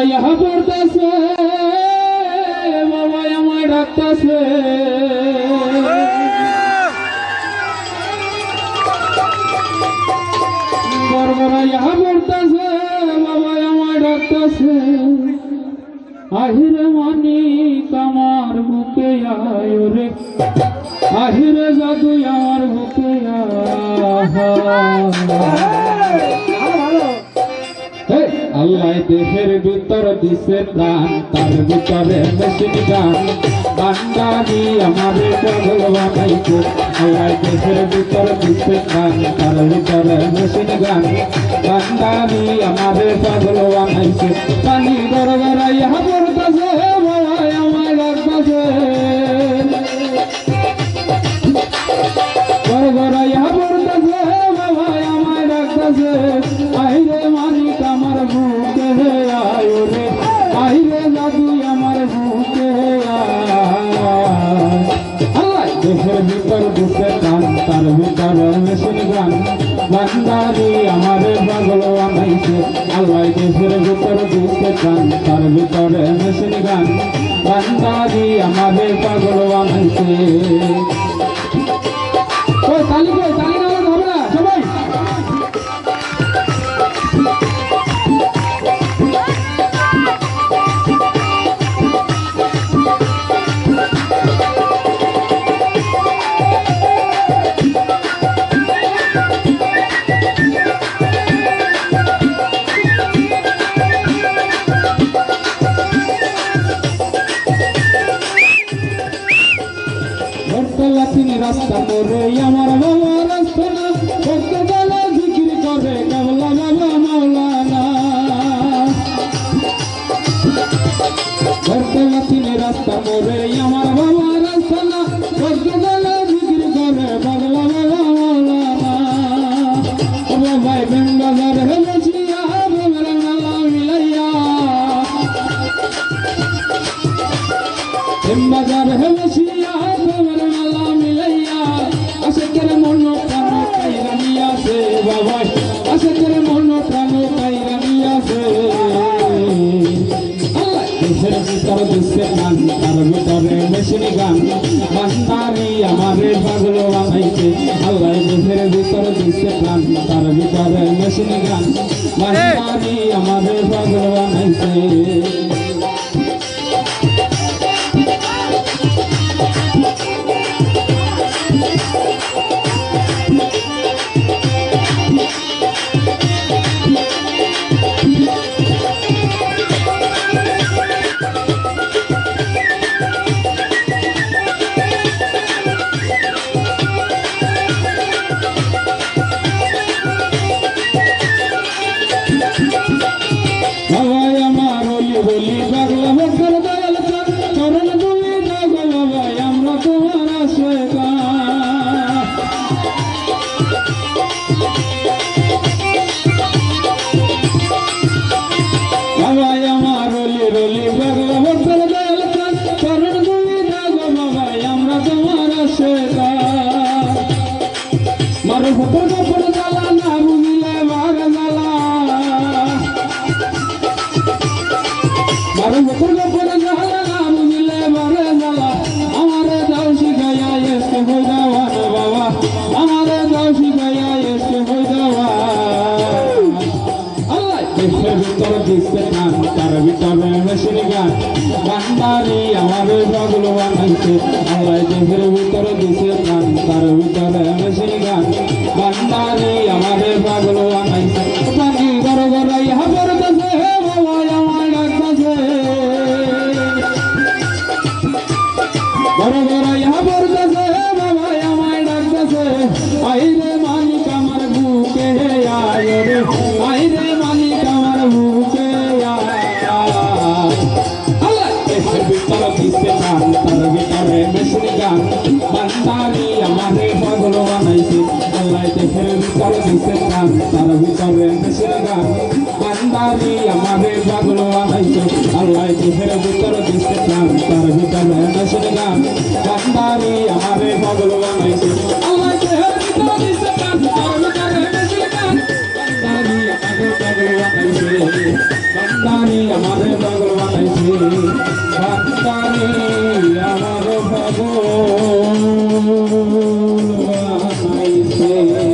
ইহা পড়তাছে বাবা আমায় ডাকতাছে গড়গড়া ইহা পড়তাছে বাবা আমায় ডাকতাছে আহিরে মানিক আমার বুকে আয় রে আহিরে জাদু আমার বুকে আল্লাহ দেহের ভিতর দিছে প্রাণ তার ভিতরে মেশিন গান বান্দারি আমারে পাগল বানাইছে আল্লাহ দেহের ভিতর দিছে প্রাণ তার ভিতরে মেশিন গান বান্দারি আমারে পাগল বানাইছে পানি গড়গড়াইয়া পড়তাছে বাবা আমায় ডাকতাছে গড়গড়াইয়া পড়তাছে বাবা আমায় ডাকতাছে আইরে মানিক আমার বুকে আয় রে আইরে জাদু আমার বুকে আল্লাহ দেহের ভিতর দিছে গান তার ভিতরে মেশিন গান বান্দারি আমারে পাগল বানাইছে আল্লাহ দেহের ভিতর দিছে গান তার ভিতরে মেশিন গান বান্দারি আমারে পাগল বানাইছে তালি তালি না হবে না সবাই তিনি রাস্তা করে আমার বাবা রাস্তা না ভক্ত গলা জিকির করে কেবলা বাবা মাওলানা ভক্তলা তিনি রাস্তা করে আমার বাবা রাস্তা না ভক্ত গলা জিকির করে পাগলা বাবা মাওলানা বাবাই বেঙ্গাজার হেমেছিয়া বাবার নালা মিলাইয়া বেঙ্গাজার হেমেছিয়া বাবার নালা মিলাইয়া আশেকের মন প্রাণ কাইরা নিয়াছে বাবাই আশেকের মন প্রাণ কাইরা নিয়াছে দেশের ভিতর দিচ্ছে গান তার ভিতরে মেশিন গান বান্দারি আমারে পাগল বানাইছে আল্লাহ দেশের ভিতর দিচ্ছে গান তার ভিতরে মেশিন গান বান্দারি আমারে পাগল বানাইছে বাবাই আমার বলি পাগলা ভক্তের দয়াল চরণ তুমি জাগো বাবাই আমরা তোমার আশ্রয় বাবাই আমার রলি পাগলা ভক্তের দয়াল চরণ তুমি জাগো বাবাই আমরা তোমার আশ্রয় মারো ভক্তের কাপড় জ্বালা না বুঝিলে মারে জ্বালা মারো ভক্তের কাপড় জ্বালা না বুঝিলে মারে জ্বালা আমারে দাও শিখাইয়া এসে হয়ে যাওয়া বাবা আমারে দাও শিখাইয়া এসে হয়ে যাওয়া আল্লাহ দেশের ভিতর দিচ্ছে গান তার ভিতরে মেশিন গান বান্দারি আমারে পাগল বানাইছে আল্লাহ দেশের ভিতর দিচ্ছে গান তার ভিতরে মেশিন গান বান্দারি আমারে পাগল বানাইছে পানি গড় গড়াই হাবর কাছে বাবা আমায় ডাকতাছে গড় গড়াই হাবর কাছে বাবা আমায় ডাকতাছে আইরে মালিক আমার বুকে আয় রে আইরে মালিক আমার বুকে আল্লাহ দেশের ভিতর দিচ্ছে গান তার ভিতরে মেশিন গান বান্দারি আমারে বান্দারে আমার পাগল বানাইছে